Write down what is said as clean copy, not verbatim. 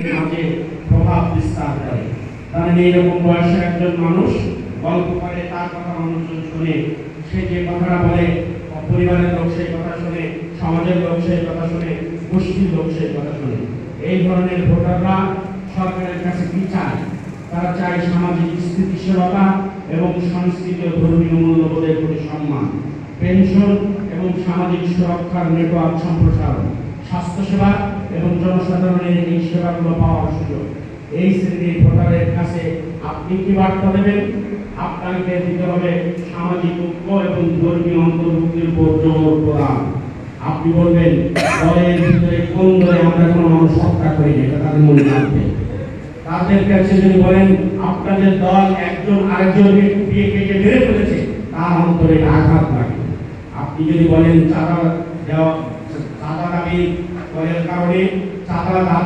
মাঝে প্রভাব বিস্তার করে। কারণ এইরকম বয়সের একজন মানুষ গল্প করে, তার কথা মানুষজন শুনে, সে যে কথাটা বলে পরিবারের লোক সেই কথা শুনে, সমাজের লোক সেই কথা শুনে, গোষ্ঠীর লোক সেই কথা শুনে। এই ধরনের ভোটাররা সরকারের কাছে কি চায়? তারা চায় সামাজিক স্থিতিশীলতা এবং সংস্কৃতি ও ধর্মীয় মূল্যবোধের প্রতি সম্মান, পেনশন এবং সামাজিক সুরক্ষার নেটওয়ার্ক সম্প্রসারণ, স্বাস্থ্যসেবা এবং জনসাধারণের এই সেবাগুলো পাওয়ার সুযোগ। এই শ্রেণীর ভোটারের কাছে আপনি কি বার্তা দেবেন? আপনাকে দিতে হবে সামাজিক ঐক্য এবং ধর্মীয় অন্তর্ভুক্তির উপর জোর প্রদান। আপনি বলবেন দলের ভিতরে কোন দলে আমরা কোনো মানুষ হত্যা করি না, এটা তাদের মনে রাখবে। তাদের কাছে যদি বলেন আপনাদের দল একজন আরেকজনকে কুপিয়ে কেটে মেরে ফেলেছে, তার অন্তরে আঘাত লাগে। আপনি যদি বলেন চাঁদা দাবি করার কারণে চাঁদা